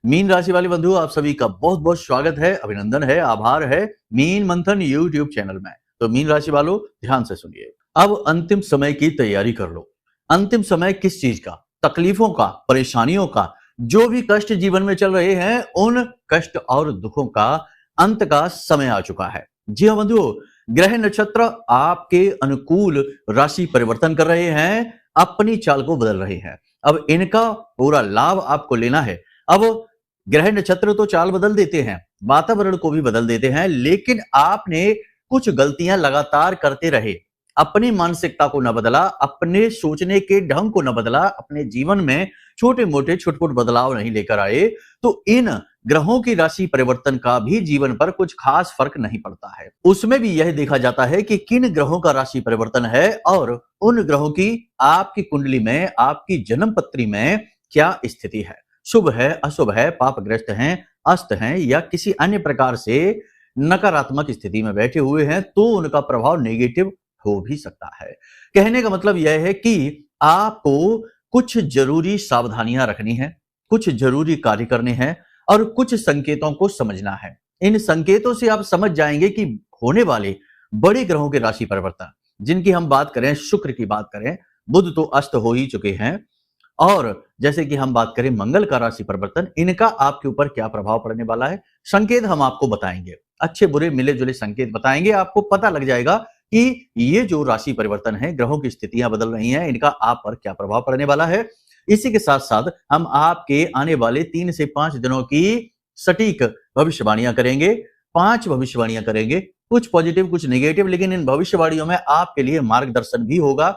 Mean राशि वाले बंधु, आप सभी का बहुत बहुत स्वागत है, अभिनंदन है, आभार है मीन मंथन यूट्यूब चैनल में। तो मीन राशि वालों, ध्यान से सुनिए। अब अंतिम समय की तैयारी कर लो। अंतिम समय किस चीज का? तकलीफों का, परेशानियों का। जो भी कष्ट जीवन में चल रहे हैं, उन कष्ट और दुखों का अंत का समय आ चुका है। जी हाँ बंधुओं, ग्रह नक्षत्र आपके अनुकूल राशि परिवर्तन कर रहे हैं, अपनी चाल को बदल रहे हैं। अब इनका पूरा लाभ आपको लेना है। अब ग्रह नक्षत्र तो चाल बदल देते हैं, वातावरण को भी बदल देते हैं, लेकिन आपने कुछ गलतियां लगातार करते रहे, अपनी मानसिकता को न बदला, अपने सोचने के ढंग को न बदला, अपने जीवन में छोटे मोटे छुटपुट बदलाव नहीं लेकर आए, तो इन ग्रहों की राशि परिवर्तन का भी जीवन पर कुछ खास फर्क नहीं पड़ता है। उसमें भी यह देखा जाता है कि किन ग्रहों का राशि परिवर्तन है और उन ग्रहों की आपकी कुंडली में, आपकी जन्म पत्री में क्या स्थिति है। शुभ है, अशुभ है, पापग्रस्त हैं, अस्त हैं या किसी अन्य प्रकार से नकारात्मक स्थिति में बैठे हुए हैं, तो उनका प्रभाव नेगेटिव हो भी सकता है। कहने का मतलब यह है कि आपको कुछ जरूरी सावधानियां रखनी है, कुछ जरूरी कार्य करने हैं और कुछ संकेतों को समझना है। इन संकेतों से आप समझ जाएंगे कि होने वाले बड़े ग्रहों के राशि परिवर्तन, जिनकी हम बात करें, शुक्र की बात करें, बुध तो अस्त हो ही चुके हैं, और जैसे कि हम बात करें मंगल का राशि परिवर्तन, इनका आपके ऊपर क्या प्रभाव पड़ने वाला है, संकेत हम आपको बताएंगे। अच्छे बुरे मिले जुले संकेत बताएंगे, आपको पता लग जाएगा कि ये जो राशि परिवर्तन है, ग्रहों की स्थितियां बदल रही हैं, इनका आप पर क्या प्रभाव पड़ने वाला है। इसी के साथ साथ हम आपके आने वाले 3 से 5 दिनों की सटीक भविष्यवाणियां करेंगे। 5 भविष्यवाणियां करेंगे, कुछ पॉजिटिव कुछ नेगेटिव, लेकिन इन भविष्यवाणियों में आपके लिए मार्गदर्शन भी होगा।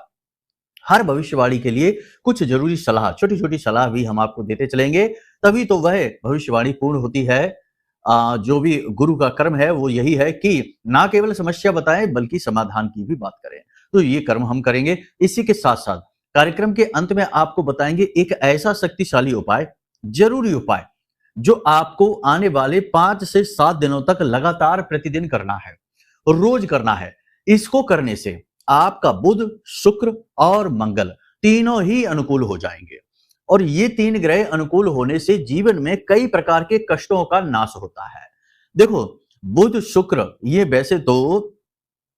हर भविष्यवाणी के लिए कुछ जरूरी सलाह, छोटी छोटी सलाह भी हम आपको देते चलेंगे, तभी तो वह भविष्यवाणी पूर्ण होती है। जो भी गुरु का कर्म है वो यही है कि ना केवल समस्या बताएं बल्कि समाधान की भी बात करें। तो ये कर्म हम करेंगे। इसी के साथ साथ कार्यक्रम के अंत में आपको बताएंगे एक ऐसा शक्तिशाली उपाय, जरूरी उपाय, जो आपको आने वाले 5 से 7 दिनों तक लगातार प्रतिदिन करना है, रोज करना है। इसको करने से आपका बुध, शुक्र और मंगल तीनों ही अनुकूल हो जाएंगे, और ये 3 ग्रह अनुकूल होने से जीवन में कई प्रकार के कष्टों का नाश होता है। देखो, बुध शुक्र ये वैसे तो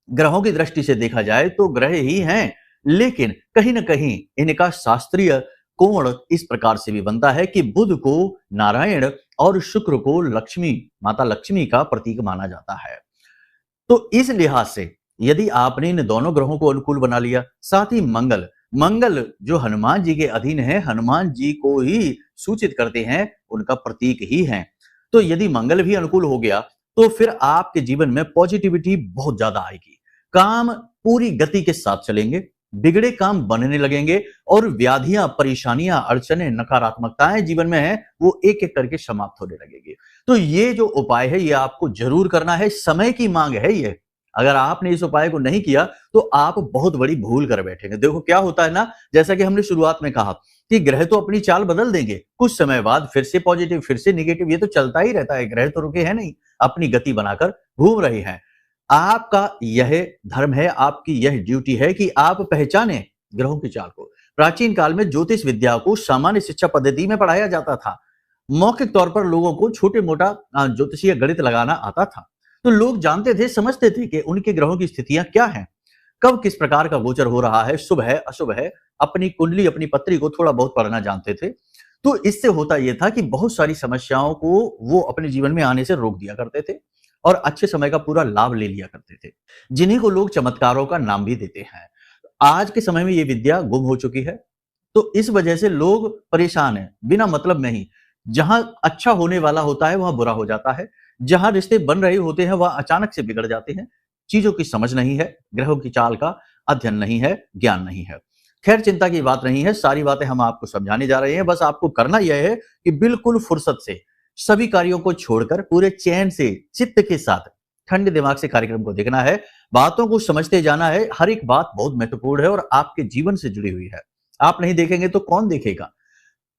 ग्रहों की दृष्टि से देखा जाए तो ग्रह ही हैं, लेकिन कहीं ना कहीं इनका शास्त्रीय कोण इस प्रकार से भी बनता है कि बुध को नारायण और शुक्र को लक्ष्मी, माता लक्ष्मी का प्रतीक माना जाता है। तो इस लिहाज से यदि आपने इन दोनों ग्रहों को अनुकूल बना लिया, साथ ही मंगल, मंगल जो हनुमान जी के अधीन है, हनुमान जी को ही सूचित करते हैं, उनका प्रतीक ही है। तो यदि मंगल भी अनुकूल हो गया तो फिर आपके जीवन में पॉजिटिविटी बहुत ज्यादा आएगी, काम पूरी गति के साथ चलेंगे, बिगड़े काम बनने लगेंगे और व्याधियां, परेशानियां, अड़चने, नकारात्मकताएं जीवन में है वो एक एक करके समाप्त होने लगेगी। तो ये जो उपाय है ये आपको जरूर करना है, समय की मांग है ये। अगर आपने इस उपाय को नहीं किया तो आप बहुत बड़ी भूल कर बैठेंगे। देखो क्या होता है ना, जैसा कि हमने शुरुआत में कहा कि ग्रह तो अपनी चाल बदल देंगे, कुछ समय बाद फिर से पॉजिटिव, फिर से नेगेटिव, ये तो चलता ही रहता है। ग्रह तो रुके हैं नहीं, अपनी गति बनाकर घूम रहे हैं। आपका यह धर्म है, आपकी यह ड्यूटी है कि आप पहचाने ग्रहों की चाल को। प्राचीन काल में ज्योतिष विद्या को सामान्य शिक्षा पद्धति में पढ़ाया जाता था। मौखिक तौर पर लोगों को छोटे मोटा ज्योतिषीय गणित लगाना आता था, तो लोग जानते थे, समझते थे कि उनके ग्रहों की स्थितियां क्या हैं, कब किस प्रकार का गोचर हो रहा है, शुभ है, अशुभ है। अपनी कुंडली, अपनी पत्री को थोड़ा बहुत पढ़ना जानते थे। तो इससे होता यह था कि बहुत सारी समस्याओं को वो अपने जीवन में आने से रोक दिया करते थे और अच्छे समय का पूरा लाभ ले लिया करते थे, जिन्हीं को लोग चमत्कारों का नाम भी देते हैं। आज के समय में ये विद्या गुम हो चुकी है, तो इस वजह से लोग परेशान हैं, बिना मतलब में ही। जहां अच्छा होने वाला होता है वहां बुरा हो जाता है, जहां रिश्ते बन रहे होते हैं वहां अचानक से बिगड़ जाते हैं। चीजों की समझ नहीं है, ग्रहों की चाल का अध्ययन नहीं है, ज्ञान नहीं है। खैर, चिंता की बात नहीं है, सारी बातें हम आपको समझाने जा रहे हैं। बस आपको करना यह है कि बिल्कुल फुर्सत से सभी कार्यों को छोड़कर पूरे चैन से, चित्त के साथ, ठंडे दिमाग से कार्यक्रम को देखना है, बातों को समझते जाना है। हर एक बात बहुत महत्वपूर्ण है और आपके जीवन से जुड़ी हुई है। आप नहीं देखेंगे तो कौन देखेगा?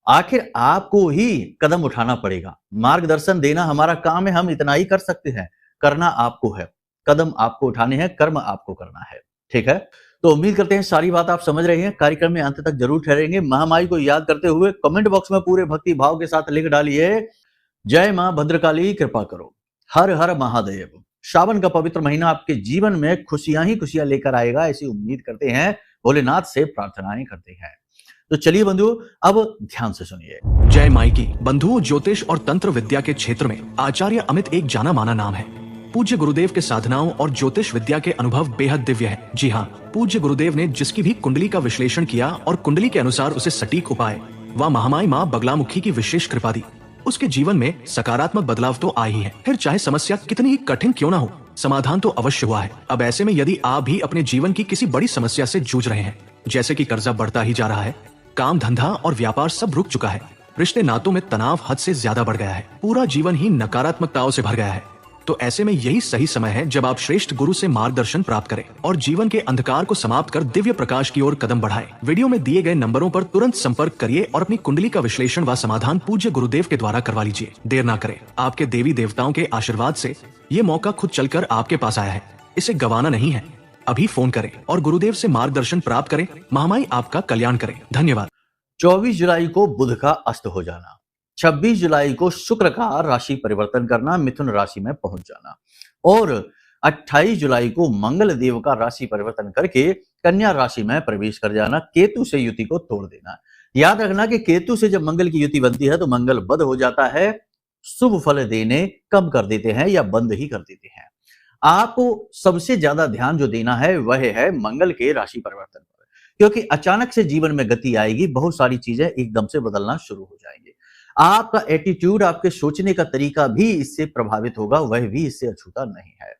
आखिर आपको ही कदम उठाना पड़ेगा। मार्गदर्शन देना हमारा काम है, हम इतना ही कर सकते हैं। करना आपको है, कदम आपको उठाने हैं, कर्म आपको करना है। ठीक है, तो उम्मीद करते हैं सारी बात आप समझ रहे हैं। कार्यक्रम में अंत तक जरूर ठहरेंगे। महामाई को याद करते हुए कमेंट बॉक्स में पूरे भक्ति भाव के साथ लिख डालिए, जय मां भद्रकाली कृपा करो। हर हर महादेव। श्रावण का पवित्र महीना आपके जीवन में खुशियां ही खुशियां लेकर आएगा, ऐसी उम्मीद करते हैं, भोलेनाथ से प्रार्थनाएं करते हैं। तो चलिए बंधुओं, अब ध्यान से सुनिए। जय माई की। बंधुओं, ज्योतिष और तंत्र विद्या के क्षेत्र में आचार्य अमित एक जाना माना नाम है। पूज्य गुरुदेव के साधनाओं और ज्योतिष विद्या के अनुभव बेहद दिव्य है। जी हाँ, पूज्य गुरुदेव ने जिसकी भी कुंडली का विश्लेषण किया और कुंडली के अनुसार उसे सटीक उपाय व महामाई माँ बगलामुखी की विशेष कृपा दी, उसके जीवन में सकारात्मक बदलाव तो आए ही है। फिर चाहे समस्या कितनी ही कठिन क्यों ना हो, समाधान तो अवश्य हुआ है। अब ऐसे में यदि आप भी अपने जीवन की किसी बड़ी समस्या से जूझ रहे हैं, जैसे कि कर्जा बढ़ता ही जा रहा है, काम धंधा और व्यापार सब रुक चुका है, रिश्ते नातों में तनाव हद से ज्यादा बढ़ गया है, पूरा जीवन ही नकारात्मकताओं से भर गया है, तो ऐसे में यही सही समय है जब आप श्रेष्ठ गुरु से मार्गदर्शन प्राप्त करें और जीवन के अंधकार को समाप्त कर दिव्य प्रकाश की ओर कदम बढ़ाएं। वीडियो में दिए गए नंबरों पर तुरंत संपर्क करिए और अपनी कुंडली का विश्लेषण व समाधान पूज्य गुरुदेव के द्वारा करवा लीजिए। देर ना करें, आपके देवी देवताओं के आशीर्वाद से ये मौका खुद चलकर आपके पास आया है, इसे गंवाना नहीं है। अभी फोन करें और गुरुदेव से मार्गदर्शन प्राप्त करें। महामाई आपका कल्याण करें। धन्यवाद। 24 जुलाई को बुध का अस्त हो जाना, 26 जुलाई को शुक्र का राशि परिवर्तन करना, मिथुन राशि में पहुंच जाना, और 28 जुलाई को मंगल देव का राशि परिवर्तन करके कन्या राशि में प्रवेश कर जाना, केतु से युति को तोड़ देना। याद रखना कि केतु से जब मंगल की युति बनती है तो मंगल बद हो जाता है, शुभ फल देने कम कर देते हैं या बंद ही कर देते हैं। आपको सबसे ज्यादा ध्यान जो देना है वह है मंगल के राशि परिवर्तन पर, क्योंकि अचानक से जीवन में गति आएगी, बहुत सारी चीजें एकदम से बदलना शुरू हो जाएंगी। आपका एटीट्यूड, आपके सोचने का तरीका भी इससे प्रभावित होगा, वह भी इससे अछूता नहीं है।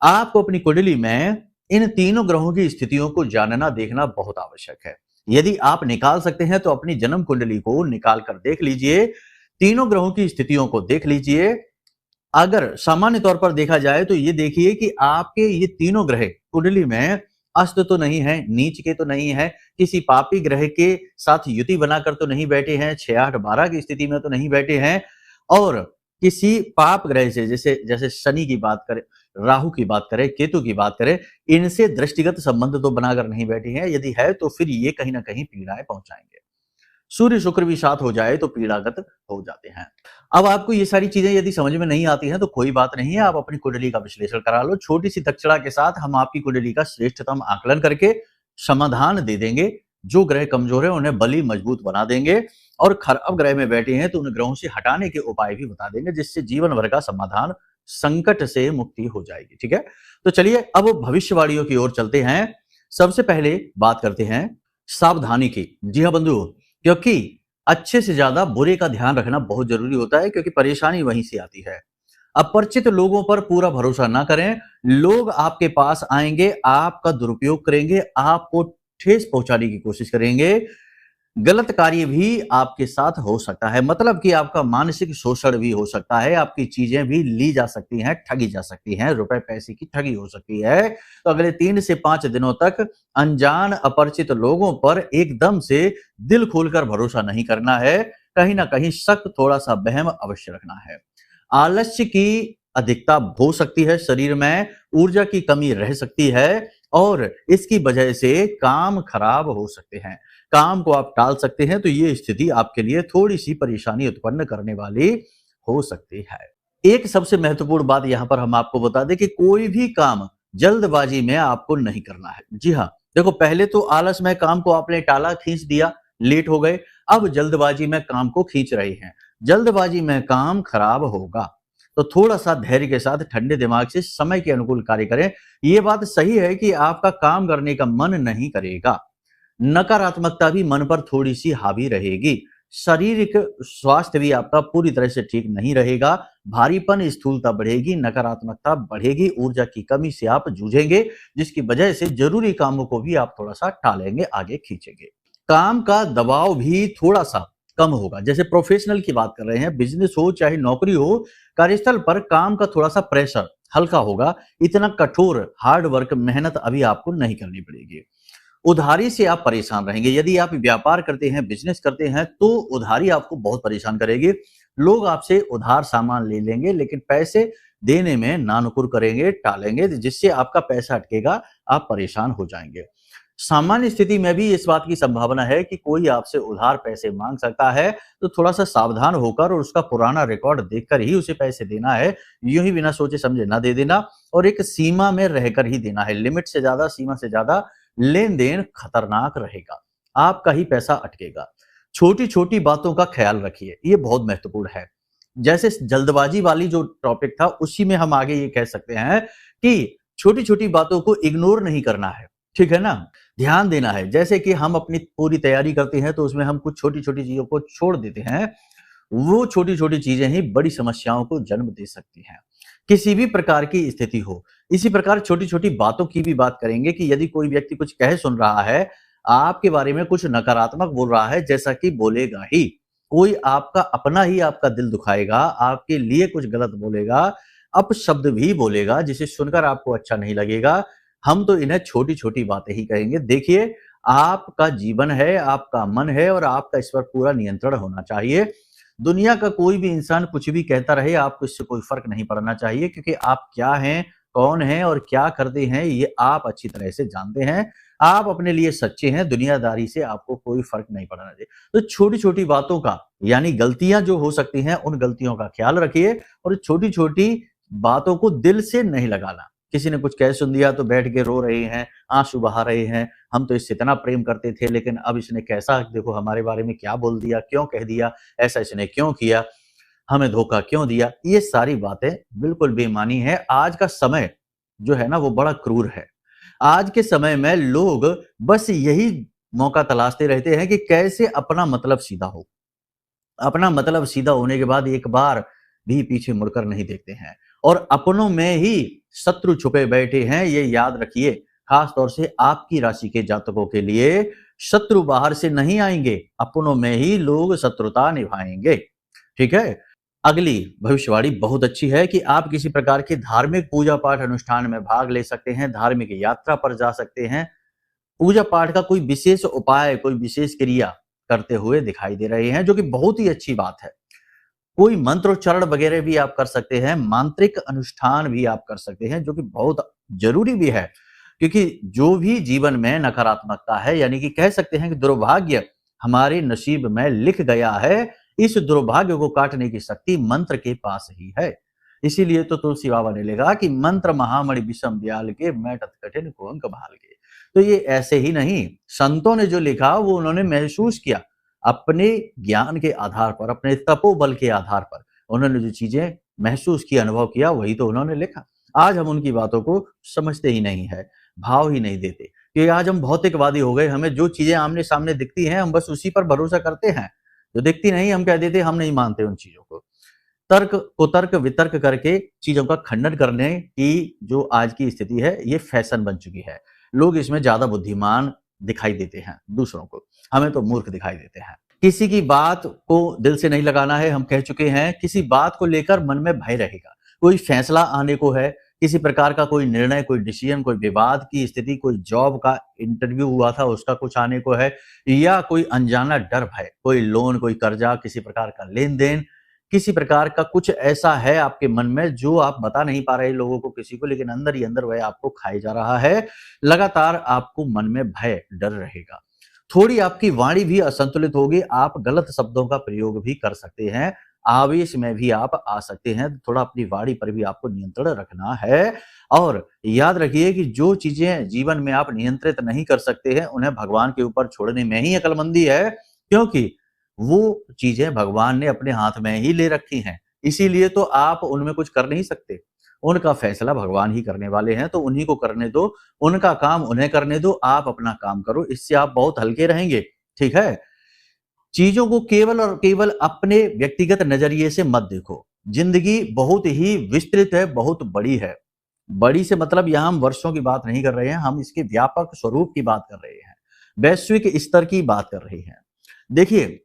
आपको अपनी कुंडली में इन तीनों ग्रहों की स्थितियों को जानना देखना बहुत आवश्यक है। यदि आप निकाल सकते हैं तो अपनी जन्म कुंडली को निकाल कर देख लीजिए, तीनों ग्रहों की स्थितियों को देख लीजिए। अगर सामान्य तौर पर देखा जाए तो ये देखिए कि आपके ये तीनों ग्रह कुंडली में अस्त तो नहीं है, नीच के तो नहीं है, किसी पापी ग्रह के साथ युति बनाकर तो नहीं बैठे हैं, 6, 8, 12 की स्थिति में तो नहीं बैठे हैं, और किसी पाप ग्रह से जैसे जैसे शनि की बात करें, राहु की बात करें, केतु की बात करें, इनसे दृष्टिगत संबंध तो बनाकर नहीं बैठे हैं। यदि है तो फिर ये कहीं ना कहीं पीड़ाएं पहुंचाएंगे। सूर्य शुक्र भी साथ हो जाए तो पीड़ागत हो जाते हैं। अब आपको ये सारी चीजें यदि समझ में नहीं आती हैं तो कोई बात नहीं है, आप अपनी कुंडली का विश्लेषण करा लो। छोटी सी दक्षिणा के साथ हम आपकी कुंडली का श्रेष्ठतम आकलन करके समाधान दे देंगे। जो ग्रह कमजोर है उन्हें बली मजबूत बना देंगे, और खराब ग्रह में बैठे हैं तो उन ग्रहों से हटाने के उपाय भी बता देंगे, जिससे जीवन भर का समाधान, संकट से मुक्ति हो जाएगी। ठीक है, तो चलिए अब भविष्यवाणियों की ओर चलते हैं। सबसे पहले बात करते हैं सावधानी की। जी हाँ बंधु, क्योंकि अच्छे से ज्यादा बुरे का ध्यान रखना बहुत जरूरी होता है, क्योंकि परेशानी वहीं से आती है। अपरिचित लोगों पर पूरा भरोसा ना करें। लोग आपके पास आएंगे, आपका दुरुपयोग करेंगे, आपको ठेस पहुंचाने की कोशिश करेंगे। गलत कार्य भी आपके साथ हो सकता है, मतलब कि आपका मानसिक शोषण भी हो सकता है, आपकी चीजें भी ली जा सकती हैं, ठगी जा सकती हैं, रुपए पैसे की ठगी हो सकती है। तो अगले 3 से 5 दिनों तक अनजान अपरिचित लोगों पर एकदम से दिल खोलकर भरोसा नहीं करना है। कहीं ना कहीं शक, थोड़ा सा वहम अवश्य रखना है। आलस्य की अधिकता हो सकती है, शरीर में ऊर्जा की कमी रह सकती है, और इसकी वजह से काम खराब हो सकते हैं। काम को आप टाल सकते हैं, तो ये स्थिति आपके लिए थोड़ी सी परेशानी उत्पन्न करने वाली हो सकती है। एक सबसे महत्वपूर्ण बात यहां पर हम आपको बता दें कि कोई भी काम जल्दबाजी में आपको नहीं करना है। जी हाँ, देखो, पहले तो आलस में काम को आपने टाला, खींच दिया, लेट हो गए, अब जल्दबाजी में काम को खींच रहे हैं। जल्दबाजी में काम खराब होगा, तो थोड़ा सा धैर्य के साथ ठंडे दिमाग से समय के अनुकूल कार्य करें। ये बात सही है कि आपका काम करने का मन नहीं करेगा, नकारात्मकता भी मन पर थोड़ी सी हावी रहेगी, शारीरिक स्वास्थ्य भी आपका पूरी तरह से ठीक नहीं रहेगा, भारीपन, स्थूलता बढ़ेगी, नकारात्मकता बढ़ेगी, ऊर्जा की कमी से आप जूझेंगे, जिसकी वजह से जरूरी कामों को भी आप थोड़ा सा टालेंगे, आगे खींचेंगे। काम का दबाव भी थोड़ा सा कम होगा। जैसे प्रोफेशनल की बात कर रहे हैं, बिजनेस हो चाहे नौकरी हो, कार्यस्थल पर काम का थोड़ा सा प्रेशर हल्का होगा। इतना कठोर हार्ड वर्क, मेहनत अभी आपको नहीं करनी पड़ेगी। उधारी से आप परेशान रहेंगे। यदि आप व्यापार करते हैं, बिजनेस करते हैं, तो उधारी आपको बहुत परेशान करेगी। लोग आपसे उधार सामान ले लेंगे, लेकिन पैसे देने में नानुकुर करेंगे, टालेंगे, जिससे आपका पैसा अटकेगा, आप परेशान हो जाएंगे। सामान्य स्थिति में भी इस बात की संभावना है कि कोई आपसे उधार पैसे मांग सकता है, तो थोड़ा सा सावधान होकर और उसका पुराना रिकॉर्ड देखकर ही उसे पैसे देना है। यूं ही बिना सोचे समझे ना दे देना, और एक सीमा में रहकर ही देना है। लिमिट से ज्यादा, सीमा से ज्यादा लेन देन खतरनाक रहेगा, आपका ही पैसा अटकेगा। छोटी छोटी बातों का ख्याल रखिए, ये बहुत महत्वपूर्ण है। जैसे जल्दबाजी वाली जो टॉपिक था, उसी में हम आगे ये कह सकते हैं कि छोटी छोटी बातों को इग्नोर नहीं करना है, ठीक है ना। ध्यान देना है। जैसे कि हम अपनी पूरी तैयारी करते हैं तो उसमें हम कुछ छोटी छोटी चीजों को छोड़ देते हैं, वो छोटी छोटी चीजें ही बड़ी समस्याओं को जन्म दे सकती हैं, किसी भी प्रकार की स्थिति हो। इसी प्रकार छोटी छोटी बातों की भी बात करेंगे कि यदि कोई व्यक्ति कुछ कह सुन रहा है, आपके बारे में कुछ नकारात्मक बोल रहा है, जैसा कि बोलेगा ही, कोई आपका अपना ही आपका दिल दुखाएगा, आपके लिए कुछ गलत बोलेगा, अपशब्द भी बोलेगा जिसे सुनकर आपको अच्छा नहीं लगेगा। हम तो इन्हें छोटी छोटी बातें ही कहेंगे। देखिए, आपका जीवन है, आपका मन है, और आपका इस पर पूरा नियंत्रण होना चाहिए। दुनिया का कोई भी इंसान कुछ भी कहता रहे, आपको इससे कोई फर्क नहीं पड़ना चाहिए, क्योंकि आप क्या हैं, कौन हैं और क्या करते हैं, ये आप अच्छी तरह से जानते हैं। आप अपने लिए सच्चे हैं, दुनियादारी से आपको कोई फर्क नहीं पड़ना चाहिए। तो छोटी छोटी बातों का, यानी गलतियां जो हो सकती हैं, उन गलतियों का ख्याल रखिए, और छोटी छोटी बातों को दिल से नहीं लगाना। किसी ने कुछ कह सुन दिया तो बैठ के रो रहे हैं, आंसू बहा रहे हैं, हम तो इससे इतना प्रेम करते थे, लेकिन अब इसने कैसा, देखो हमारे बारे में क्या बोल दिया, क्यों कह दिया, ऐसा इसने क्यों किया, हमें धोखा क्यों दिया। ये सारी बातें बिल्कुल बेईमानी है। आज का समय जो है ना, वो बड़ा क्रूर है। आज के समय में लोग बस यही मौका तलाशते रहते हैं कि कैसे अपना मतलब सीधा हो। अपना मतलब सीधा होने के बाद एक बार भी पीछे मुड़कर नहीं देखते हैं, और अपनों में ही शत्रु छुपे बैठे हैं। ये याद रखिए, खास तौर से आपकी राशि के जातकों के लिए शत्रु बाहर से नहीं आएंगे, अपनों में ही लोग शत्रुता निभाएंगे, ठीक है। अगली भविष्यवाणी बहुत अच्छी है कि आप किसी प्रकार के धार्मिक पूजा पाठ अनुष्ठान में भाग ले सकते हैं, धार्मिक यात्रा पर जा सकते हैं, पूजा पाठ का कोई विशेष उपाय, कोई विशेष क्रिया करते हुए दिखाई दे रहे हैं, जो कि बहुत ही अच्छी बात है। कोई मंत्रोच्चारण वगैरह भी आप कर सकते हैं, मांत्रिक अनुष्ठान भी आप कर सकते हैं, जो कि बहुत जरूरी भी है। क्योंकि जो भी जीवन में नकारात्मकता है, यानी कि कह सकते हैं कि दुर्भाग्य हमारे नसीब में लिख गया है, इस दुर्भाग्य को काटने की शक्ति मंत्र के पास ही है। इसीलिए तो तुलसी बाबा ने लिखा कि मंत्र महामणि विषम ब्याल के, मैटत कठिन कुंक भाल के। तो ये ऐसे ही नहीं, संतों ने जो लिखा वो उन्होंने महसूस किया, अपने ज्ञान के आधार पर, अपने तपोबल के आधार पर उन्होंने जो चीजें महसूस की, अनुभव किया, वही तो उन्होंने लिखा। आज हम उनकी बातों को समझते ही नहीं है, भाव ही नहीं देते, क्योंकि आज हम भौतिकवादी हो गए। हमें जो चीजें आमने सामने दिखती हैं, हम बस उसी पर भरोसा करते हैं, जो दिखती नहीं हम कह देते हम नहीं मानते उन चीजों को। तर्क कुतर्क वितर्क करके चीजों का खंडन करने की जो आज की स्थिति है, ये फैशन बन चुकी है। लोग इसमें ज्यादा बुद्धिमान दिखाई देते हैं दूसरों को, हमें तो मूर्ख दिखाई देते हैं। किसी की बात को दिल से नहीं लगाना है, हम कह चुके हैं। किसी बात को लेकर मन में भय रहेगा, कोई फैसला आने को है, किसी प्रकार का कोई निर्णय, कोई डिसीजन, कोई विवाद की स्थिति, कोई जॉब का इंटरव्यू हुआ था उसका कुछ आने को है, या कोई अनजाना डर भय, कोई लोन, कोई कर्जा, किसी प्रकार का लेन देन, किसी प्रकार का कुछ ऐसा है आपके मन में जो आप बता नहीं पा रहे लोगों को, किसी को, लेकिन अंदर ही अंदर वह आपको खाए जा रहा है। लगातार आपको मन में भय, डर रहेगा। थोड़ी आपकी वाणी भी असंतुलित होगी, आप गलत शब्दों का प्रयोग भी कर सकते हैं, आवेश में भी आप आ सकते हैं। थोड़ा अपनी वाणी पर भी आपको नियंत्रण रखना है। और याद रखिए कि जो चीजें जीवन में आप नियंत्रित नहीं कर सकते हैं, उन्हें भगवान के ऊपर छोड़ने में ही अक्लमंदी है, क्योंकि वो चीजें भगवान ने अपने हाथ में ही ले रखी हैं। इसीलिए तो आप उनमें कुछ कर नहीं सकते, उनका फैसला भगवान ही करने वाले हैं, तो उन्हीं को करने दो, उनका काम उन्हें करने दो, आप अपना काम करो, इससे आप बहुत हल्के रहेंगे, ठीक है। चीजों को केवल और केवल अपने व्यक्तिगत नजरिए से मत देखो। जिंदगी बहुत ही विस्तृत है, बहुत बड़ी है। बड़ी से मतलब यहां हम वर्षों की बात नहीं कर रहे हैं, हम इसके व्यापक स्वरूप की बात कर रहे हैं, वैश्विक स्तर की बात कर रहे हैं। देखिए,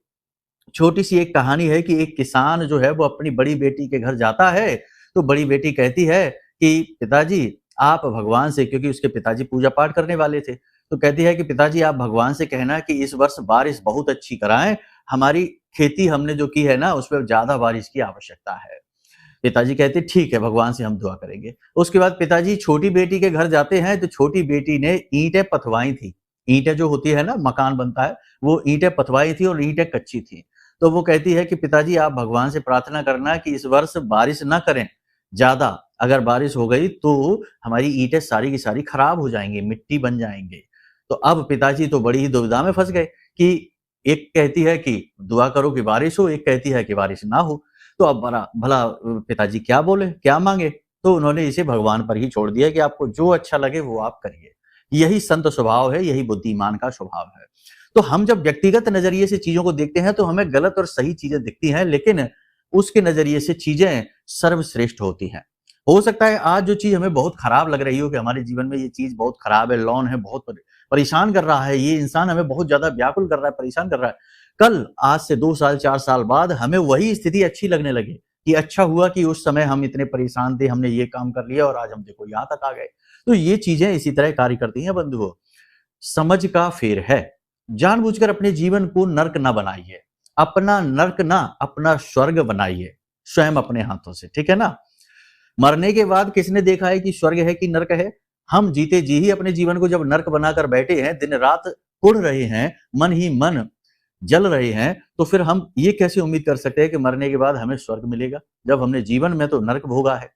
छोटी सी एक कहानी है कि एक किसान जो है वो अपनी बड़ी बेटी के घर जाता है, तो बड़ी बेटी कहती है कि पिताजी आप भगवान से, क्योंकि उसके पिताजी पूजा पाठ करने वाले थे, तो कहती है कि पिताजी आप भगवान से कहना कि इस वर्ष बारिश बहुत अच्छी कराएं, हमारी खेती हमने जो की है ना उसमें ज्यादा बारिश की आवश्यकता है। पिताजी कहते ठीक है, भगवान से हम दुआ करेंगे। उसके बाद पिताजी छोटी बेटी के घर जाते हैं, तो छोटी बेटी ने ईंटें पथवाई थी, ईंटें जो होती है ना, मकान बनता है, वो ईंटें पथवाई थी और ईंटें कच्ची थी। तो वो कहती है कि पिताजी आप भगवान से प्रार्थना करना कि इस वर्ष बारिश ना करें ज़्यादा, अगर बारिश हो गई तो हमारी ईंटें सारी की सारी खराब हो जाएँगी, मिट्टी बन जाएँगे। तो अब पिताजी तो बड़ी ही दुविधा में फँस गए कि एक कहती है कि दुआ करो कि बारिश हो, एक कहती है कि बारिश ना हो। तो अब भला भला पिताजी क्या बोले, क्या माँगे? तो उन्होंने इसे भगवान पर ही छोड़ दिया कि आपको जो अच्छा लगे वो आप करिए। यही संत स्वभाव है, यही बुद्धिमान का स्वभाव है। तो हम जब व्यक्तिगत नज़रिए से चीज़ों को देखते हैं तो हमें गलत और सही चीज़ें दिखती हैं, लेकिन उसके नज़रिए से चीज़ें सर्वश्रेष्ठ होती हैं। हो सकता है आज जो चीज़ हमें बहुत खराब लग रही हो कि हमारे जीवन में ये चीज़ बहुत खराब है, लॉन है, बहुत परेशान कर रहा है, ये इंसान हमें बहुत ज़्यादा व्याकुल कर रहा है, परेशान कर रहा है। कल आज से 2 साल, 4 साल बाद हमें वही स्थिति अच्छी लगने लगे कि अच्छा हुआ कि उस समय हम इतने परेशान थे, हमने ये काम कर लिया और आज हम देखो यहाँ तक आ गए। तो ये चीज़ें इसी तरह कार्य करती हैं बंधुओं। समझ का फेर है। जानबूझकर अपने जीवन को नर्क ना बनाइए। अपना नर्क ना, अपना स्वर्ग बनाइए, स्वयं अपने हाथों से, ठीक है ना? मरने के बाद किसने देखा है कि स्वर्ग है कि नर्क है? हम जीते जी ही अपने जीवन को जब नर्क बनाकर बैठे हैं, दिन-रात कुढ़ रहे हैं, मन ही मन जल रहे हैं, तो फिर हम ये कैसे उम्मीद कर सकते हैं कि मरने के बाद हमें स्वर्ग मिलेगा, जब हमने जीवन में तो नर्क भोगा है।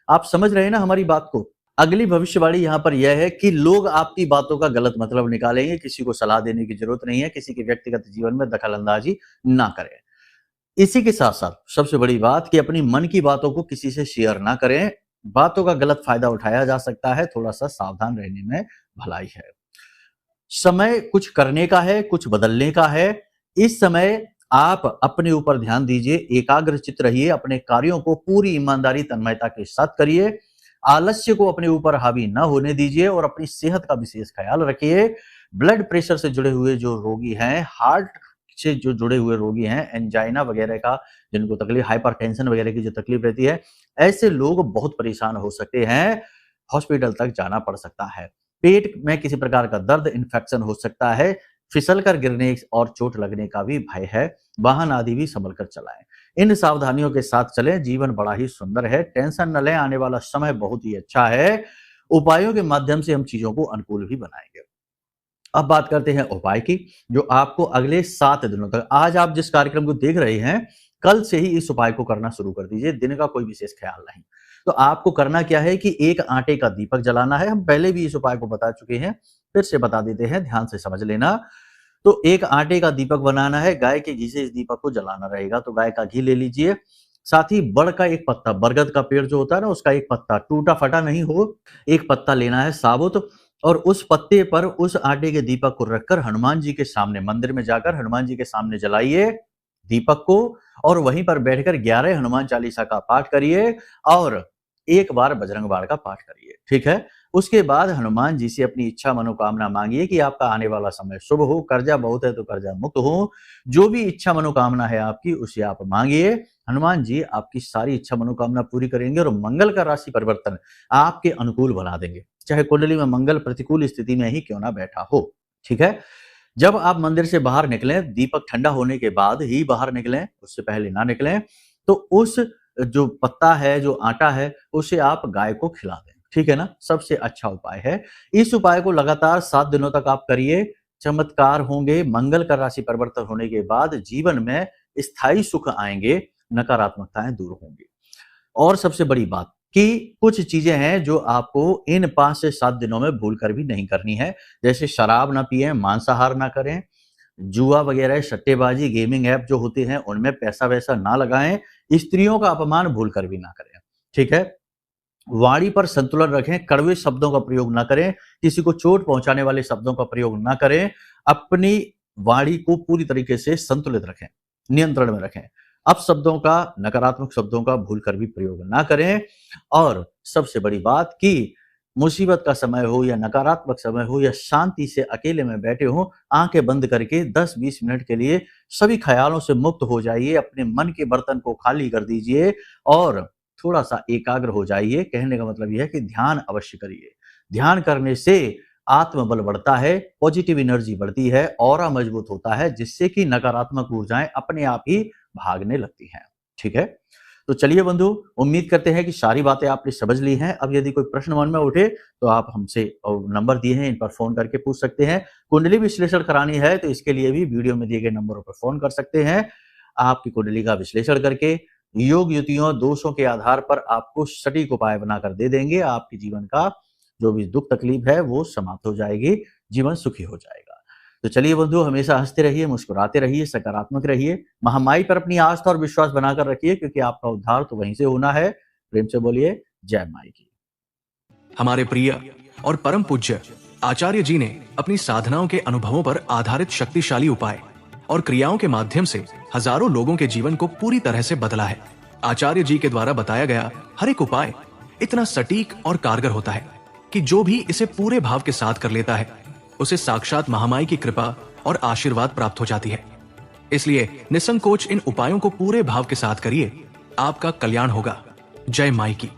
आप समझ रहे हैं ना हमारी बात को? अगली भविष्यवाणी यहाँ पर यह है कि लोग आपकी बातों का गलत मतलब निकालेंगे, किसी को सलाह देने की जरूरत नहीं है, किसी के व्यक्तिगत जीवन में दखल-अंदाज़ी ना करें। इसी के साथ-साथ सबसे बड़ी बात कि अपनी मन की बातों को किसी से शेयर ना करें, बातों का गलत फ़ायदा उठाया जा सकता है, थोड़ा-सा सावधान रहने में भलाई है। समय कुछ करने का है, कुछ बदलने का है। इस समय आप अपने ऊपर ध्यान दीजिए, एकाग्रचित्त रहिए, अपने कार्यों को पूरी ईमानदारी, तन्मयता के साथ करिए। आलस्य को अपने ऊपर हावी ना होने दीजिए और अपनी सेहत का विशेष ख्याल रखिए। ब्लड प्रेशर से जुड़े हुए जो रोगी हैं, हार्ट से जो जुड़े हुए रोगी हैं, एंजाइना वगैरह का जिनको तकलीफ, हाइपरटेंशन वगैरह की जो तकलीफ रहती है, ऐसे लोग बहुत परेशान हो सकते हैं, हॉस्पिटल तक जाना पड़ सकता है। पेट में किसी प्रकार का दर्द, इन्फेक्शन हो सकता है, फिसल कर गिरने और चोट लगने का भी भय है। वाहन आदि भी संभल कर चलाएं। इन सावधानियों के साथ चलें, जीवन बड़ा ही सुंदर है। टेंशन न लें, आने वाला समय बहुत ही अच्छा है। उपायों के माध्यम से हम चीजों को अनुकूल भी बनाएंगे। अब बात करते हैं उपाय की, जो आपको अगले 7 दिनों तक, आज आप जिस कार्यक्रम को देख रहे हैं, कल से ही इस उपाय को करना शुरू कर दीजिए। दिन का कोई विशेष ख्याल नहीं। तो आपको करना क्या है कि एक आटे का दीपक जलाना है। हम पहले भी इस उपाय को बता चुके हैं, फिर से बता देते हैं, ध्यान से समझ लेना। तो एक आटे का दीपक बनाना है, गाय के घी से इस दीपक को जलाना रहेगा। तो गाय का घी ले लीजिए, साथ ही बड़ का एक पत्ता, बरगद का पेड़ जो होता है ना, उसका एक पत्ता टूटा फटा नहीं हो, एक पत्ता लेना है साबुत, और उस पत्ते पर उस आटे के दीपक को रखकर हनुमान जी के सामने, मंदिर में जाकर हनुमान जी के सामने जलाइए दीपक को, और वहीं पर बैठकर 11 हनुमान चालीसा का पाठ करिए और एक बार बजरंग बाण का पाठ करिए, ठीक है? उसके बाद हनुमान जी से अपनी इच्छा मनोकामना मांगिए कि आपका आने वाला समय शुभ हो, कर्जा बहुत है तो कर्जा मुक्त हो। जो भी इच्छा मनोकामना है आपकी, उसे आप मांगिए। हनुमान जी आपकी सारी इच्छा मनोकामना पूरी करेंगे और मंगल का राशि परिवर्तन आपके अनुकूल बना देंगे, चाहे कुंडली में मंगल प्रतिकूल स्थिति में ही क्यों ना बैठा हो, ठीक है? जब आप मंदिर से बाहर निकलें, दीपक ठंडा होने के बाद ही बाहर निकलें, उससे पहले ना निकलें। तो उस जो पत्ता है, जो आटा है, उसे आप गाय को खिला दें, ठीक है ना? सबसे अच्छा उपाय है। इस उपाय को लगातार 7 दिनों तक आप करिए, चमत्कार होंगे। मंगल का राशि परिवर्तन होने के बाद जीवन में स्थायी सुख आएंगे, नकारात्मकताएं दूर होंगी। और सबसे बड़ी बात कि कुछ चीजें हैं जो आपको इन 5 से 7 दिनों में भूल कर भी नहीं करनी है, जैसे शराब ना पिएं, मांसाहार ना करें, जुआ वगैरह, सट्टेबाजी, गेमिंग ऐप जो होते हैं उनमें पैसा-वैसा ना लगाएं, स्त्रियों का अपमान भूल कर भी ना करें, ठीक है? वाणी पर संतुलन रखें, कड़वे शब्दों का प्रयोग ना करें, किसी को चोट पहुंचाने वाले शब्दों का प्रयोग ना करें, अपनी वाणी को पूरी तरीके से संतुलित रखें, नियंत्रण में रखें। अपशब्दों का, नकारात्मक शब्दों का भूल कर भी प्रयोग ना करें। और सबसे बड़ी बात कि मुसीबत का समय हो या नकारात्मक समय हो या शांति से अकेले में बैठे हो, आंखें बंद करके 10-20 मिनट के लिए सभी ख्यालों से मुक्त हो जाइए, अपने मन के बर्तन को खाली कर दीजिए और थोड़ा-सा एकाग्र हो जाइए। कहने का मतलब यह है कि ध्यान अवश्य करिए। ध्यान करने से आत्मबल बढ़ता है, पॉजिटिव एनर्जी बढ़ती है, ऑरा मजबूत होता है, जिससे कि नकारात्मक ऊर्जाएं अपने आप ही भागने लगती हैं, ठीक है? तो चलिए बंधु, उम्मीद करते हैं कि सारी बातें आपने समझ ली हैं। अब यदि कोई प्रश्न मन में उठे तो आप हमसे नंबर दिए हैं, इन पर फोन करके पूछ सकते हैं। कुंडली विश्लेषण करानी है तो इसके लिए भी वीडियो में दिए गए नंबरों पर फोन कर सकते हैं। आपकी कुंडली का विश्लेषण करके योग युतियों दोषों के आधार पर आपको सटीक उपाय बनाकर दे देंगे। आपके जीवन का जो भी दुख तकलीफ है वो समाप्त हो जाएगी, जीवन सुखी हो जाएगा। तो चलिए बंधु, हमेशा हंसते रहिए, मुस्कुराते रहिए, सकारात्मक रहिए, महामाई पर अपनी आस्था और विश्वास बनाकर रखिए, क्योंकि आपका उद्धार तो वहीं से होना है। प्रेम से बोलिए जय माई की। हमारे प्रिय और परम पूज्य आचार्य जी ने अपनी साधनाओं के अनुभवों पर आधारित शक्तिशाली उपाय और क्रियाओं के माध्यम से हजारों लोगों के जीवन को पूरी तरह से बदला है। आचार्य जी के द्वारा बताया गया हर एक उपाय इतना सटीक और कारगर होता है कि जो भी इसे पूरे भाव के साथ कर लेता है उसे साक्षात महामाई की कृपा और आशीर्वाद प्राप्त हो जाती है। इसलिए निसंकोच इन उपायों को पूरे भाव के साथ करिए, आपका कल्याण होगा। जय माई की।